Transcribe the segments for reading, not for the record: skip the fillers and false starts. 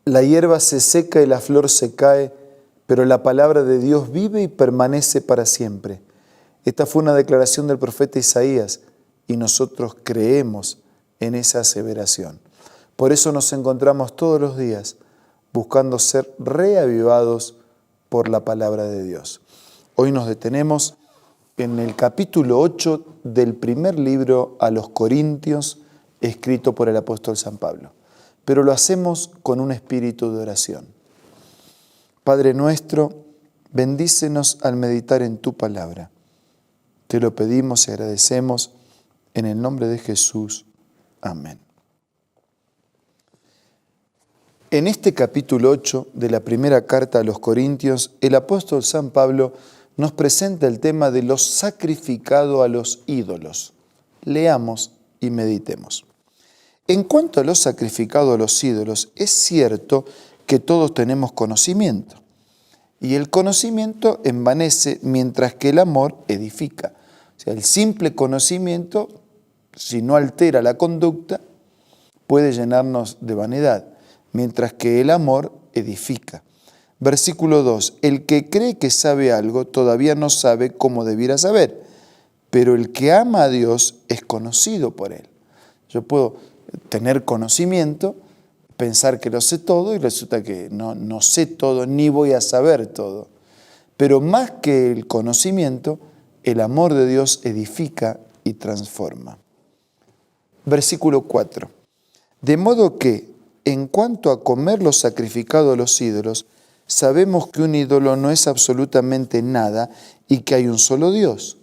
La hierba se seca y la flor se cae, pero la palabra de Dios vive y permanece para siempre. Esta fue una declaración del profeta Isaías y nosotros creemos en esa aseveración. Por eso nos encontramos todos los días buscando ser reavivados por la palabra de Dios. Hoy nos detenemos en el capítulo 8 del primer libro a los Corintios, escrito por el apóstol San Pablo. Pero lo hacemos con un espíritu de oración. Padre nuestro, bendícenos al meditar en tu palabra. Te lo pedimos y agradecemos en el nombre de Jesús. Amén. En este capítulo 8 de la primera carta a los Corintios, el apóstol San Pablo nos presenta el tema de lo sacrificado a los ídolos. Leamos y meditemos. En cuanto a lo sacrificado a los ídolos, es cierto que todos tenemos conocimiento. Y el conocimiento envanece mientras que el amor edifica. O sea, el simple conocimiento, si no altera la conducta, puede llenarnos de vanidad, mientras que el amor edifica. Versículo 2. El que cree que sabe algo todavía no sabe cómo debiera saber, pero el que ama a Dios es conocido por él. Yo puedo tener conocimiento, pensar que lo sé todo y resulta que no sé todo ni voy a saber todo. Pero más que el conocimiento, el amor de Dios edifica y transforma. Versículo 4. De modo que, en cuanto a comer lo sacrificado a los ídolos, sabemos que un ídolo no es absolutamente nada y que hay un solo Dios.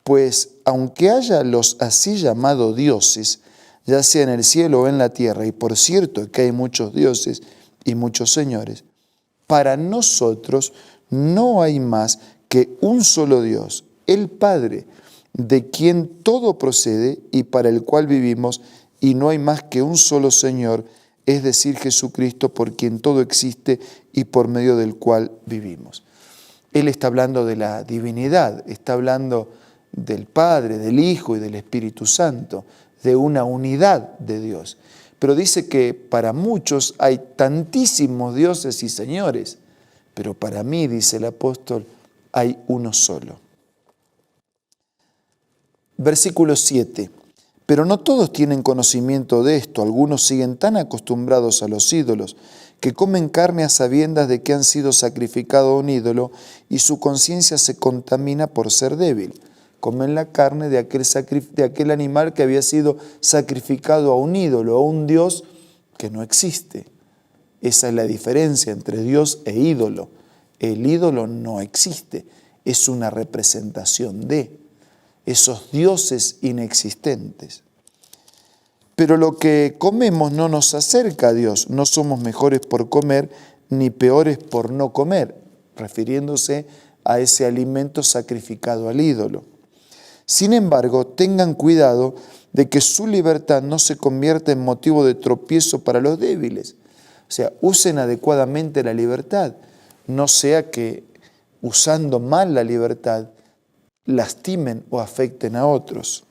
Pues, aunque haya los así llamados dioses, ya sea en el cielo o en la tierra, y por cierto que hay muchos dioses y muchos señores, para nosotros no hay más que un solo Dios, el Padre, de quien todo procede y para el cual vivimos, y no hay más que un solo Señor, es decir, Jesucristo, por quien todo existe y por medio del cual vivimos. Él está hablando de la divinidad, está hablando del Padre, del Hijo y del Espíritu Santo, de una unidad de Dios. Pero dice que para muchos hay tantísimos dioses y señores, pero para mí, dice el apóstol, hay uno solo. Versículo 7. Pero no todos tienen conocimiento de esto. Algunos siguen tan acostumbrados a los ídolos que comen carne a sabiendas de que han sido sacrificados a un ídolo y su conciencia se contamina por ser débil. Comen la carne de aquel animal que había sido sacrificado a un ídolo, a un Dios que no existe. Esa es la diferencia entre Dios e ídolo. El ídolo no existe, es una representación de esos dioses inexistentes. Pero lo que comemos no nos acerca a Dios, no somos mejores por comer ni peores por no comer, refiriéndose a ese alimento sacrificado al ídolo. Sin embargo, tengan cuidado de que su libertad no se convierta en motivo de tropiezo para los débiles. O sea, usen adecuadamente la libertad, no sea que usando mal la libertad lastimen o afecten a otros.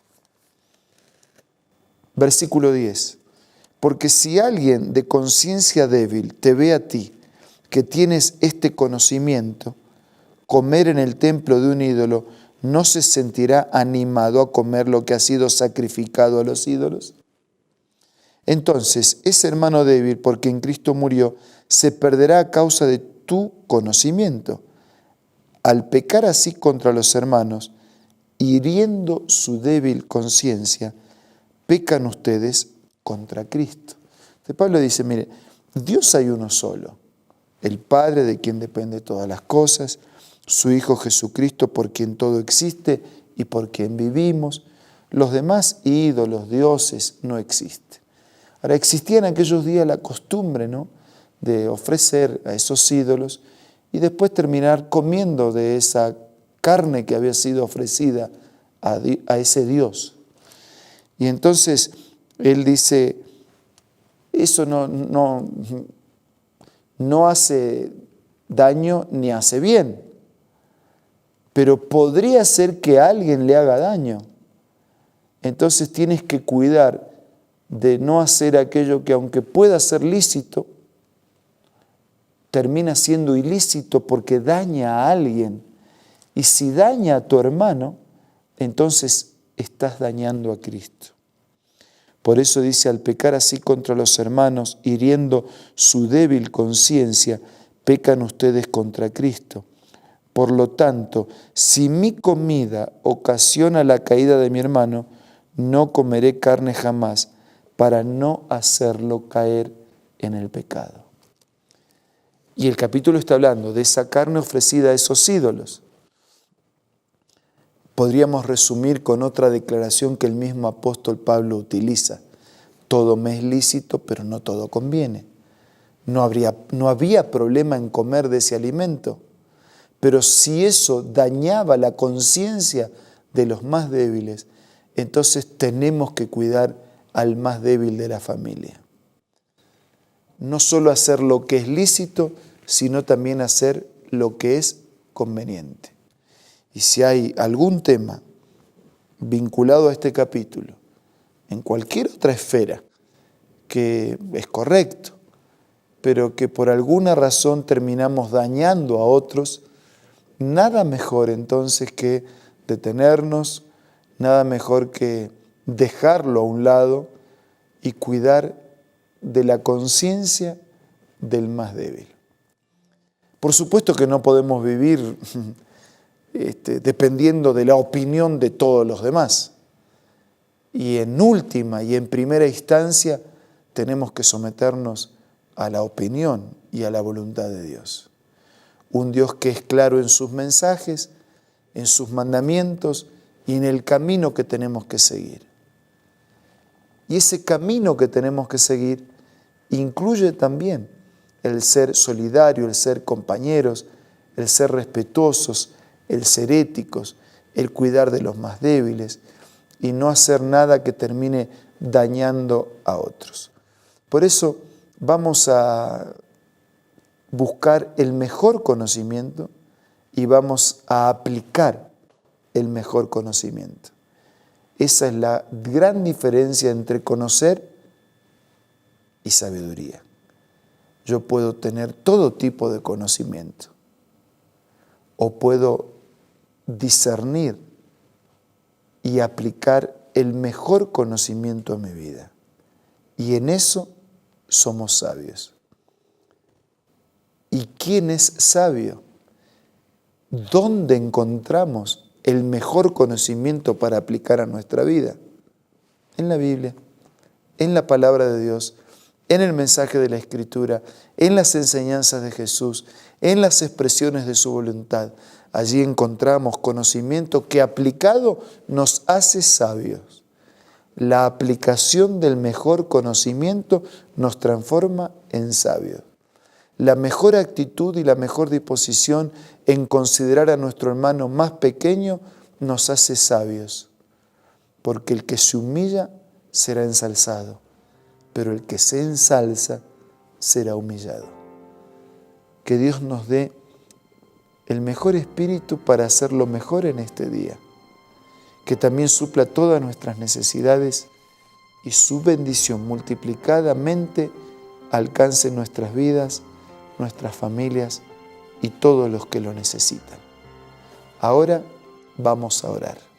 Versículo 10. Porque si alguien de conciencia débil te ve a ti, que tienes este conocimiento, comer en el templo de un ídolo, ¿no se sentirá animado a comer lo que ha sido sacrificado a los ídolos? Entonces, ese hermano débil, por quien Cristo murió, se perderá a causa de tu conocimiento. Al pecar así contra los hermanos, hiriendo su débil conciencia, pecan ustedes contra Cristo. Entonces Pablo dice, mire, Dios hay uno solo, el Padre de quien depende todas las cosas, su Hijo Jesucristo por quien todo existe y por quien vivimos. Los demás ídolos, dioses, no existen. Ahora, existía en aquellos días la costumbre, ¿no?, de ofrecer a esos ídolos y después terminar comiendo de esa carne que había sido ofrecida a ese Dios. Y entonces él dice, eso no hace daño ni hace bien, pero podría ser que a alguien le haga daño. Entonces tienes que cuidar de no hacer aquello que, aunque pueda ser lícito, termina siendo ilícito porque daña a alguien. Y si daña a tu hermano, entonces estás dañando a Cristo. Por eso dice, al pecar así contra los hermanos, hiriendo su débil conciencia, pecan ustedes contra Cristo. Por lo tanto, si mi comida ocasiona la caída de mi hermano, no comeré carne jamás para no hacerlo caer en el pecado. Y el capítulo está hablando de esa carne ofrecida a esos ídolos. Podríamos resumir con otra declaración que el mismo apóstol Pablo utiliza. Todo me es lícito, pero no todo conviene. No había problema en comer de ese alimento, pero si eso dañaba la conciencia de los más débiles, entonces tenemos que cuidar al más débil de la familia. No solo hacer lo que es lícito, sino también hacer lo que es conveniente. Y si hay algún tema vinculado a este capítulo, en cualquier otra esfera, que es correcto, pero que por alguna razón terminamos dañando a otros, nada mejor entonces que detenernos, nada mejor que dejarlo a un lado y cuidar de la conciencia del más débil. Por supuesto que no podemos vivir dependiendo de la opinión de todos los demás. Y en última y en primera instancia tenemos que someternos a la opinión y a la voluntad de Dios. Un Dios que es claro en sus mensajes, en sus mandamientos y en el camino que tenemos que seguir. Y ese camino que tenemos que seguir incluye también el ser solidario, el ser compañeros, el ser respetuosos, el ser éticos, el cuidar de los más débiles y no hacer nada que termine dañando a otros. Por eso vamos a buscar el mejor conocimiento y vamos a aplicar el mejor conocimiento. Esa es la gran diferencia entre conocer y sabiduría. Yo puedo tener todo tipo de conocimiento o puedo discernir y aplicar el mejor conocimiento a mi vida. Y en eso somos sabios. ¿Y quién es sabio? ¿Dónde encontramos el mejor conocimiento para aplicar a nuestra vida? En la Biblia, en la palabra de Dios, en el mensaje de la Escritura, en las enseñanzas de Jesús, en las expresiones de su voluntad. Allí encontramos conocimiento que aplicado nos hace sabios. La aplicación del mejor conocimiento nos transforma en sabios. La mejor actitud y la mejor disposición en considerar a nuestro hermano más pequeño nos hace sabios, porque el que se humilla será ensalzado, pero el que se ensalza será humillado. Que Dios nos dé el mejor espíritu para hacer lo mejor en este día, que también supla todas nuestras necesidades y su bendición multiplicadamente alcance nuestras vidas, nuestras familias y todos los que lo necesitan. Ahora vamos a orar.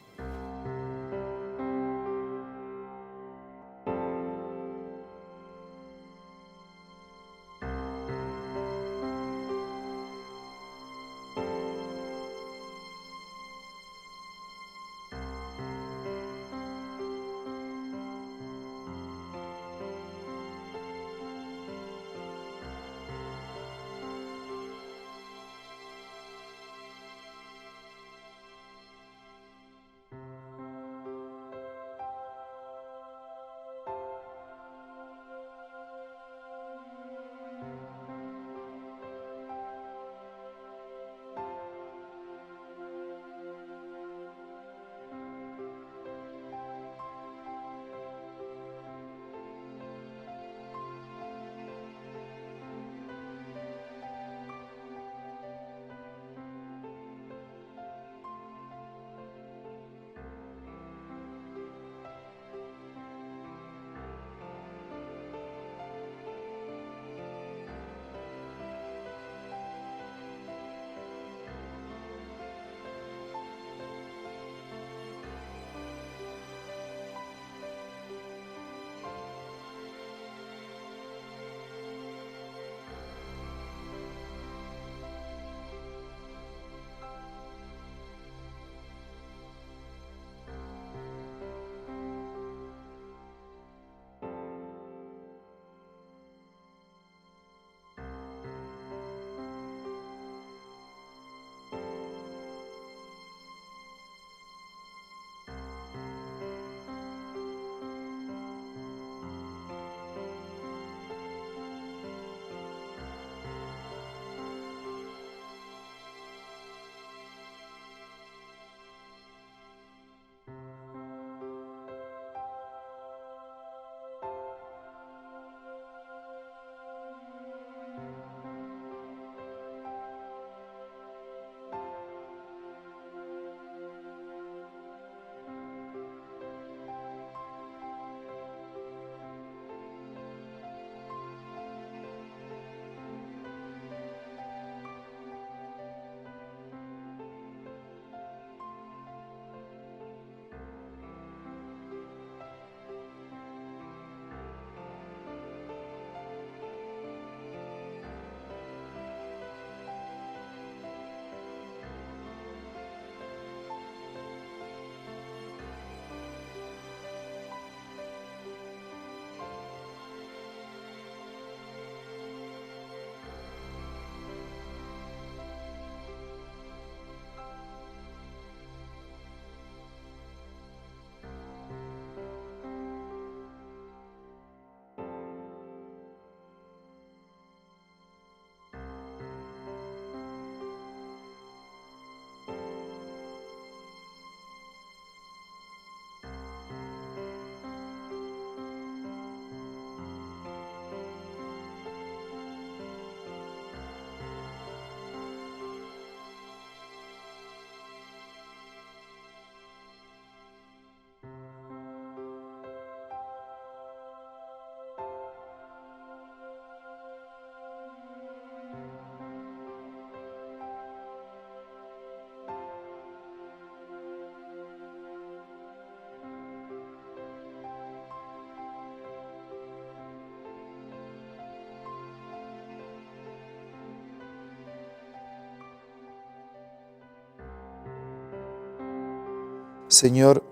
Señor,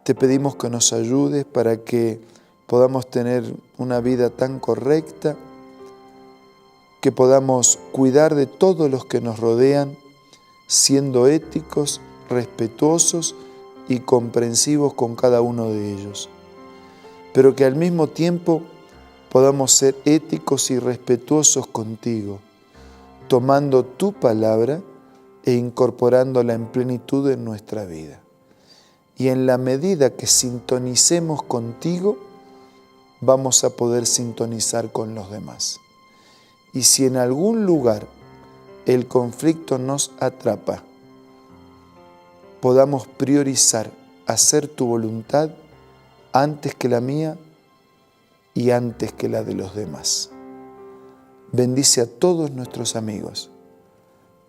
te pedimos que nos ayudes para que podamos tener una vida tan correcta, que podamos cuidar de todos los que nos rodean, siendo éticos, respetuosos y comprensivos con cada uno de ellos. Pero que al mismo tiempo podamos ser éticos y respetuosos contigo, tomando tu palabra e incorporándola en plenitud en nuestra vida. Y en la medida que sintonicemos contigo, vamos a poder sintonizar con los demás. Y si en algún lugar el conflicto nos atrapa, podamos priorizar hacer tu voluntad antes que la mía y antes que la de los demás. Bendice a todos nuestros amigos,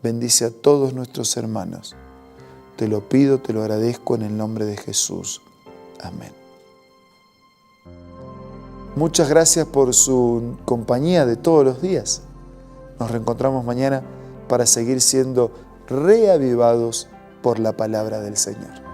bendice a todos nuestros hermanos. Te lo pido, te lo agradezco en el nombre de Jesús. Amén. Muchas gracias por su compañía de todos los días. Nos reencontramos mañana para seguir siendo reavivados por la palabra del Señor.